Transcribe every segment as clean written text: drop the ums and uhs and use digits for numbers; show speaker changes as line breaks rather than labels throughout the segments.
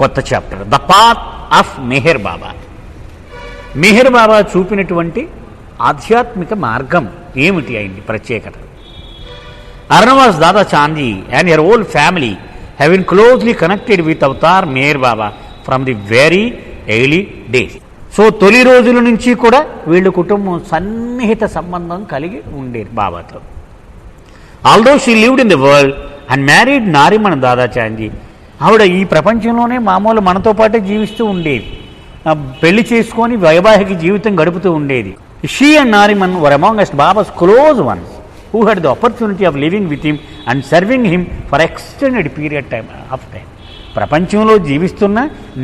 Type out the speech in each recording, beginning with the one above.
కొత్త chapter, the path of Meher Baba. Meher Baba చూపినటువంటి ఆధ్యాత్మిక మార్గం ఏమిటి అయింది ప్రత్యేకత? Arnavaz Dadachanji and her old family have been closely connected with Avatar Meher Baba from the very early days. So తొలి రోజుల నుంచి కూడా వీళ్ళ కుటుంబం సన్నిహిత సంబంధం కలిగి ఉండేది బాబాతో. Although she lived in the world and married Nariman Dadachanji, ఆవిడ ఈ ప్రపంచంలోనే మామూలు మనతో పాటే జీవిస్తూ ఉండేది, పెళ్లి చేసుకొని వైవాహిక జీవితం గడుపుతూ ఉండేది. She and Nariman were amongst babas close once who had the opportunity of living with him and serving him for extended period of time. ప్రపంచంలో జీవిస్తున్న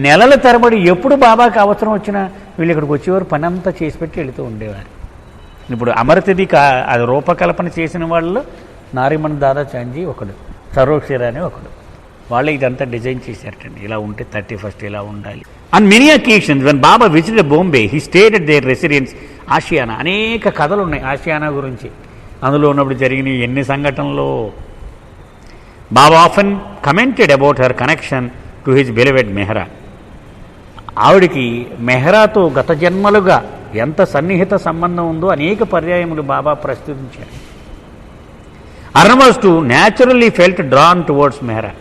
నెలల తరబడి ఎప్పుడు బాబాకి అవసరం వచ్చినా వీళ్ళు ఇక్కడికి వచ్చేవారు, పని అంతా చేసి పెట్టి వెళుతూ ఉండేవారు. ఇప్పుడు అమరతిథి అది రూపకల్పన చేసిన వాళ్ళు నారిమన్ దాదా చాందీ ఒకడు, సరోక్షిరా అని ఒకడు. వాళ్ళే ఇదంతా డిజైన్ చేశారటండి. ఇలా ఉంటే 31st ఇలా ఉండాలి. On many occasions when Baba visited Bombay he stayed at their residence Ashiana. అనేక కథలు ఉన్నాయి ఆసియానా గురించి. అందులో ఉన్నప్పుడు జరిగిన ఎన్ని సంఘటనలు. Baba often commented about her connection to his beloved Mehera. ఆవిడికి మెహ్రాతో గత జన్మలుగా ఎంత సన్నిహిత సంబంధం ఉందో అనేక పర్యాయములు బాబా ప్రస్తుతించారు. Arnavaz too naturally felt drawn towards Mehera.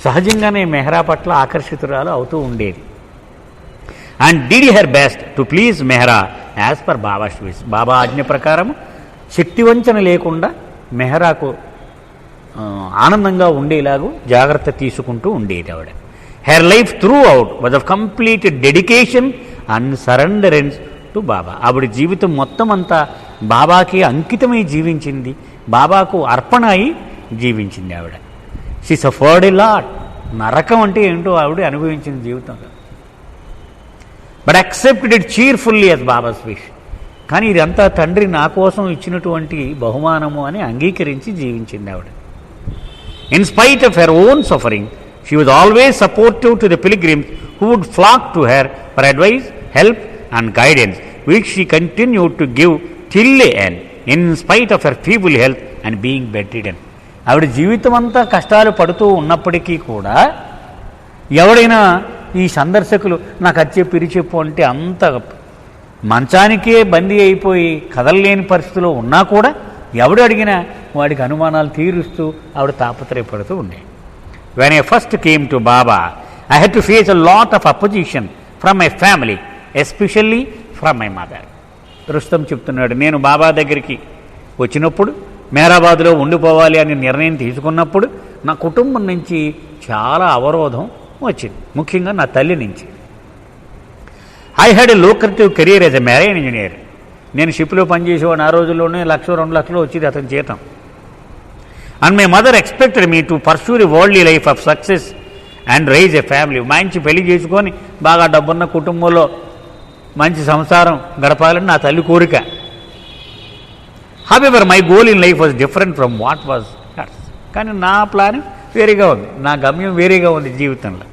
సహజంగానే మెహ్రా పట్ల ఆకర్షితురాలు అవుతూ ఉండేది. And did her best to please Mehera as per Baba's wish. Baba ఆజ్ఞ ప్రకారం శక్తివంచన లేకుండా మెహ్రాకు ఆనందంగా ఉండేలాగూ జాగ్రత్త తీసుకుంటూ ఉండేది ఆవిడ. Her life throughout was of complete dedication and surrenderance to Baba. ఆవిడ జీవితం మొత్తం అంతా బాబాకి అంకితమై జీవించింది, బాబాకు అర్పణ అయి జీవించింది ఆవిడ. She suffered a lot. నరకం అంటే ఏంటో ఆవిడ అనుభవించింది జీవితంలో. But accepted it cheerfully as babas wish. కానీ ఇదంతా తండ్రి నా కోసం ఇచ్చినటువంటి బహుమానము అని అంగీకరించి జీవించింది ఆవిడ. In spite of her own suffering she was always supportive to the pilgrims who would flock to her for advice, help and guidance which she continued to give till the end in spite of her feeble health and being bedridden. ఆవిడ జీవితం అంతా కష్టాలు పడుతూ ఉన్నప్పటికీ కూడా ఎవడైనా ఈ సందర్శకులు నాకు అది చెప్పు ఇది చెప్పు అంటే అంత మంచానికే బందీ అయిపోయి కదలలేని పరిస్థితిలో ఉన్నా కూడా ఎవడు అడిగినా వాడికి అనుమానాలు తీరుస్తూ ఆవిడ తాపత్రయపడుతూ ఉండే. When I first came to Baba I had to face a lot of opposition from my family, especially from my mother. Rustam చెప్తున్నాడు, నేను బాబా దగ్గరికి వచ్చినప్పుడు మేరాబాద్లో ఉండిపోవాలి అని నిర్ణయం తీసుకున్నప్పుడు నా కుటుంబం నుంచి చాలా అవరోధం వచ్చింది, ముఖ్యంగా నా తల్లి నుంచి. I had a lucrative career as a marine engineer. నేను షిప్లో పనిచేసేవాడిని. ఆ రోజుల్లోనే 1,00,000-2 లక్షలు వచ్చేది అతని జీతం. And my mother expected me to pursue the worldly life of success and rise a family. మంచి పెళ్లి చేసుకొని బాగా డబ్బున్న కుటుంబంలో మంచి సంసారం గడపాలని నా తల్లి కోరిక. However my goal in life was different from what was hurts. కానీ నా ప్లాన్ వేరేగా ఉంది, నా గమ్యం వేరేగా ఉంది జీవితంలో.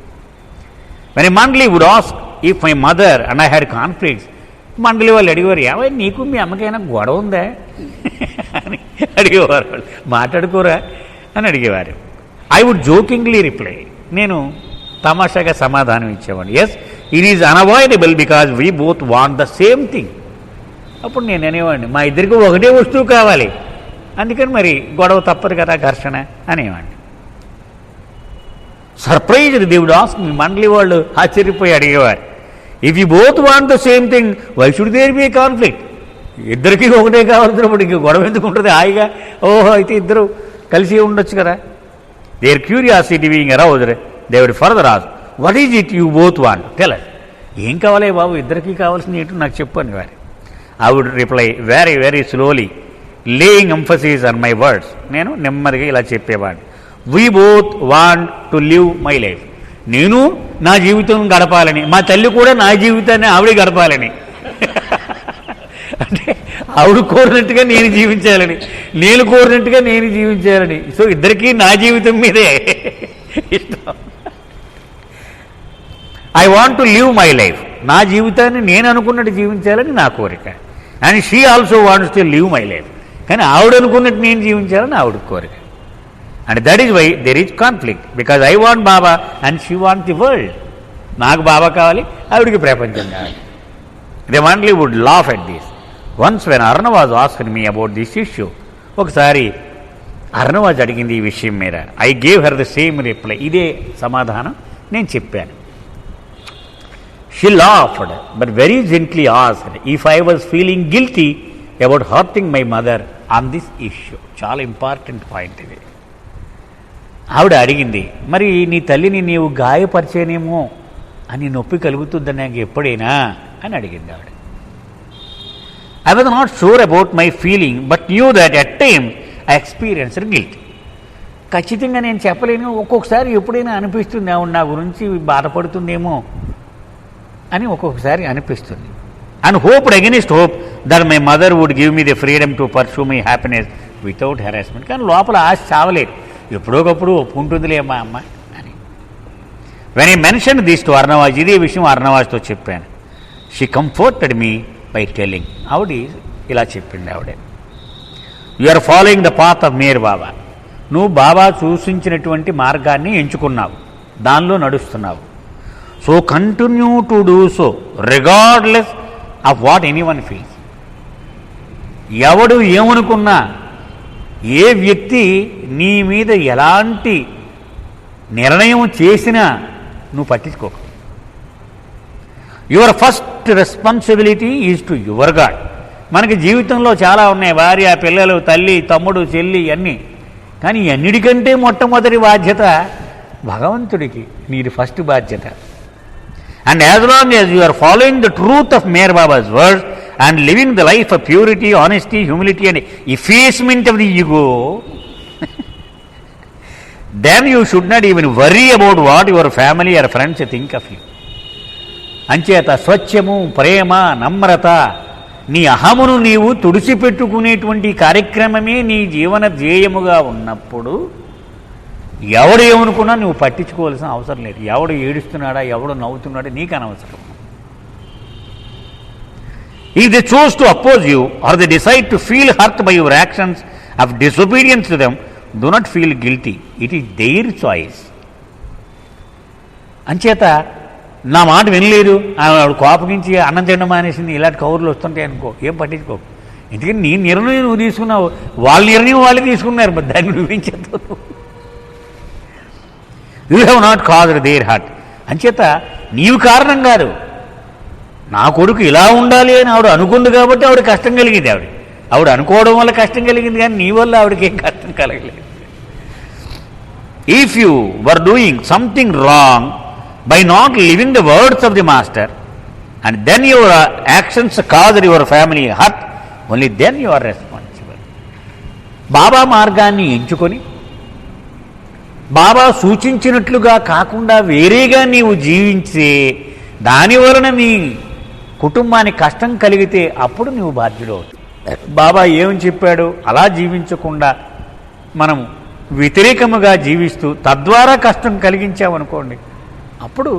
When mandali would ask if my mother and I had conflicts, మండలి వాళ్ళు అడిగేవారు, ఏమైనా నీకు మీ అమ్మకైనా గొడవ ఉందా అని అడిగేవారు. వాళ్ళు మాట్లాడుకోరా అని అడిగేవారు. ఐ వుడ్ జోకింగ్లీ రిప్లై, నేను తమాషాగా సమాధానం ఇచ్చేవాడిని, yes it is unavoidable because we both want the same thing. అప్పుడు నేను అనేవాడిని, మా ఇద్దరికి ఒకటే వస్తువు కావాలి, అందుకని మరి గొడవ తప్పదు కదా, ఘర్షణ అనేవాడిని. Surprised they would ask me. మండలి వాళ్ళు ఆశ్చర్యపోయి అడిగేవారు, if you both want the same thing why should there be a conflict. ఇద్దరికి ఒకటే కావాల్సినప్పుడు ఇంక గొడవ ఎందుకు ఉంటుంది, హాయిగా ఓహో అయితే ఇద్దరు కలిసి ఉండొచ్చు కదా. Their curiosity being aroused they would further ask what is it you both want tell us. ఏం కావాలి బాబు, ఇద్దరికి కావాల్సింది ఏంటో నాకు చెప్పు అని వారు. I would reply very very slowly laying emphasis on my words. నేను నెమ్మదిగా ఇలా చెప్పేవాడిని, we both want to live my life. నేను నా జీవితం గడపాలని, మా తల్లి కూడా నా జీవితాన్ని ఆవిడ గడపాలని. అంటే ఆవిడ కోరినట్టుగా నేను జీవించాలని, నేను కోరినట్టుగా నేను జీవించాలని. సో ఇద్దరికీ నా జీవితం మీదే ఇష్టం. I want to live my life. నా జీవితాన్ని నేను అనుకున్నట్టు జీవించాలని నా కోరిక. And she also wants to live my life. కానీ ఆవిడ అనుకున్నట్టు నేను జీవించాలని ఆవిడ కోరిక. And that is why there is conflict, because I want Baba and she want the world. నాకు బాబా కావాలి, ఆవిడికి ప్రపంచం కావాలి. They only would laugh at this. Once when Arnavaz asked me about this issue, ఒకసారి అర్ణవాజ్ అడిగింది ఈ విషయం మీద. I gave her the same reply, ఇదే సమాధానం నేను చెప్పాను. She laughed but very gently asked if I was feeling guilty about hurting my mother on this issue. చాలా ఇంపార్టెంట్ పాయింట్ ఇది. ఆవిడ అడిగింది, మరి నీ తల్లిని నీవు గాయపరిచేనేమో అని నొప్పి కలుగుతుంది నాకు ఎప్పుడైనా అని అడిగింది ఆవిడ. I was not sure about my feeling but knew that at time I experienced guilt. ఖచ్చితంగా నేను చెప్పలేను, ఒక్కొక్కసారి ఎప్పుడైనా అనిపిస్తుంది ఆవిడ నా గురించి బాధపడుతుందేమో అని ఒక్కొక్కసారి అనిపిస్తుంది. And hoped against hope that my mother would give me the freedom to pursue my happiness without harassment. కానీ లోపల ఆశ చావలేదు, ఎప్పుడోకప్పుడు ఒప్పుకుంటుందిలే మా అమ్మ అని. When I mention this to Arnavaz, ఇదే విషయం అర్ణవాజ్తో చెప్పాను. She comforted me by telling. ఆవిడ ఇలా చెప్పింది ఆవిడ, you are following the path of Meher Baba. నువ్వు బాబా సూచించినటువంటి మార్గాన్ని ఎంచుకున్నావు, దానిలో నడుస్తున్నావు. So continue to do so regardless of what anyone feels. ఎవడు ఏమనుకున్నా, ఏ వ్యక్తి నీ మీద ఎలాంటి నిర్ణయం చేసినా నువ్వు పట్టించుకోకు. Your first responsibility is to your God. మనకి జీవితంలో చాలా ఉన్నాయి, భార్య, పిల్లలు, తల్లి, తమ్ముడు, చెల్లి అన్నీ. కానీ అన్నిటికంటే మొట్టమొదటి బాధ్యత భగవంతుడికి, నీది ఫస్ట్ బాధ్యత. And as long as you are following the truth of Meher Baba's words and living the life of purity, honesty, humility and effacement of the ego, then you should not even worry about what your family or friends think of you. అంచేత స్వచ్ఛము, ప్రేమ, నమ్రత, నీ అహమును నీవు తుడిచిపెట్టుకునేటువంటి కార్యక్రమమే నీ జీవన ధ్యేయముగా ఉన్నప్పుడు ఎవడు ఏమనుకున్నా నువ్వు పట్టించుకోవాల్సిన అవసరం లేదు. ఎవడు ఏడుస్తున్నాడా, ఎవడు నవ్వుతున్నాడా నీకు అనవసరం. If they choose to oppose you or they decide to feel hurt by your actions of disobedience to them, do not feel guilty, it is their choice. అంచేత నా మాట వినలేదు, ఆవిడ కోపగించి అన్నం తినడం మానేసింది, ఇలాంటి కౌరులు వస్తుంటాయి అనుకో, ఏం పట్టించుకోకు. ఎందుకంటే నీ నిర్ణయం నువ్వు తీసుకున్నావు, వాళ్ళ నిర్ణయం వాళ్ళు తీసుకున్నారు, మరి దాన్ని నువ్వేం చేస్తావు? You have not caused their hurt. అంచేత నీవు కారణం కాదు. నా కొడుకు ఇలా ఉండాలి అని ఆవిడ అనుకుంది కాబట్టి ఆవిడ కష్టం కలిగింది. ఆవిడ అనుకోవడం వల్ల కష్టం కలిగింది, కానీ నీ వల్ల ఆవిడకి ఏం కష్టం కలగలేదు. If you were doing something wrong by not living the words of the master and then your actions caused your family hurt, only then you are responsible. బాబా మార్గాన్ని ఎంచుకొని బాబా సూచించినట్లుగా కాకుండా వేరేగా నీవు జీవించే దానివలన నీ కుటుంబానికి కష్టం కలిగితే అప్పుడు నువ్వు బాధ్యుడు అవుతావు. బాబా ఏమని చెప్పాడు అలా జీవించకుండా మనం వ్యతిరేకముగా జీవిస్తూ తద్వారా కష్టం కలిగించామనుకోండి, అప్పుడు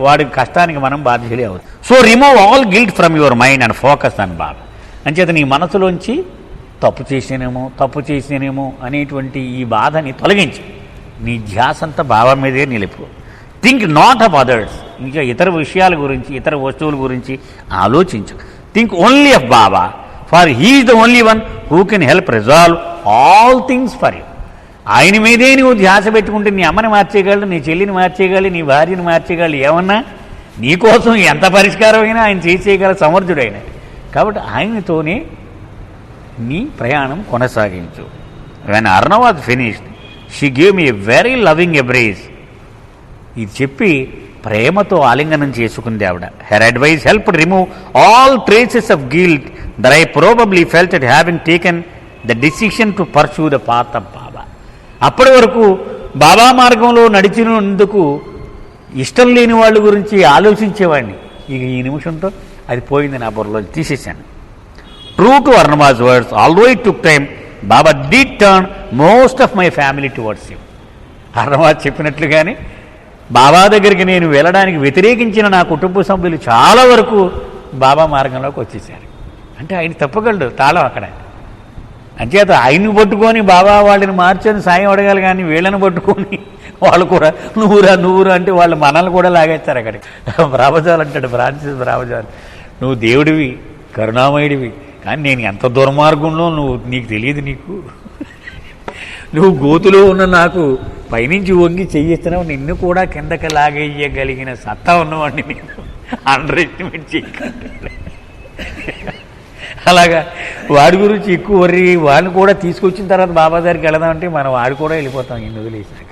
వాడి కష్టానికి మనం బాధ్యులే అవుతాం. So remove all guilt from your mind and focus on Baba. అంచేత నీ మనసులోంచి తప్పు చేసేనేమో అనేటువంటి ఈ బాధని తొలగించి నీ ధ్యాస అంతా బాబా మీదే నిలుపు. Think not of others. ఇంకా ఇతర విషయాల గురించి, ఇతర వస్తువుల గురించి ఆలోచించు. Think only of Baba, for he is the only one who can help resolve all things for you. ఆయన మీదే నువ్వు ధ్యాస పెట్టుకుంటే నీ అమ్మని మార్చేయగలడు, నీ చెల్లిని మార్చేయగలడు, నీ భార్యని మార్చేయగలడు, ఏమన్నా నీకోసం ఎంత పరిష్కారమైనా ఆయన చేసేయగల సమర్థుడైన. కాబట్టి ఆయనతోనే నీ ప్రయాణం కొనసాగించు. When Arnavaz finished she gave me a very loving embrace. ఇది చెప్పి ప్రేమతో ఆలింగనం చేసుకుంది ఆవిడ. Her advice help remove all traces of guilt that I probably felt at having taken the decision to pursue the path of Baba. అప్పటి వరకు బాబా మార్గంలో నడిచినందుకు ఇష్టం లేని వాళ్ళ గురించి ఆలోచించేవాడిని. ఇక ఈ నిమిషంతో అది పోయింది, నా బుర్రలో తీసేశాను. True to Arnavaz words, although it took time, Baba did turn most of my family towards you. Arnavaz చెప్పినట్లుగానే బాబా దగ్గరికి నేను వెళ్ళడానికి వ్యతిరేకించిన నా కుటుంబ సభ్యులు చాలా వరకు బాబా మార్గంలోకి వచ్చేసారు. అంటే ఆయన తప్పగలడు, తాళం అక్కడ. అంచేత ఆయన్ని పట్టుకొని బాబా వాళ్ళని మార్చని సాయం అడగాలి, కానీ వీళ్ళని పట్టుకొని వాళ్ళు కూడా నువ్వురా అంటే వాళ్ళు మనల్ని కూడా లాగేస్తారు అక్కడికి. బ్రాహ్మజాలు అంటాడు ఫ్రాన్సిస్ బ్రాహ్మజాలు, నువ్వు దేవుడివి, కరుణామయుడివి, కానీ నేను ఎంత దుర్మార్గంలో నీకు తెలియదు, నువ్వు గోతులో ఉన్న నాకు పైనుంచి వంగి చెయ్యిస్తున్నావు, నిన్ను కూడా కిందకి లాగేయగలిగిన సత్తా ఉన్నవాడిని నేను అండర్ ఎస్టిమేట్ చేయకండి. అలాగా వాడి గురించి ఎక్కువ వర్రి, వాడిని కూడా తీసుకొచ్చిన తర్వాత బాబా దగ్గరికి వెళదామంటే మనం వాడు కూడా వెళ్ళిపోతాం ఇన్ని వదిలేసాక.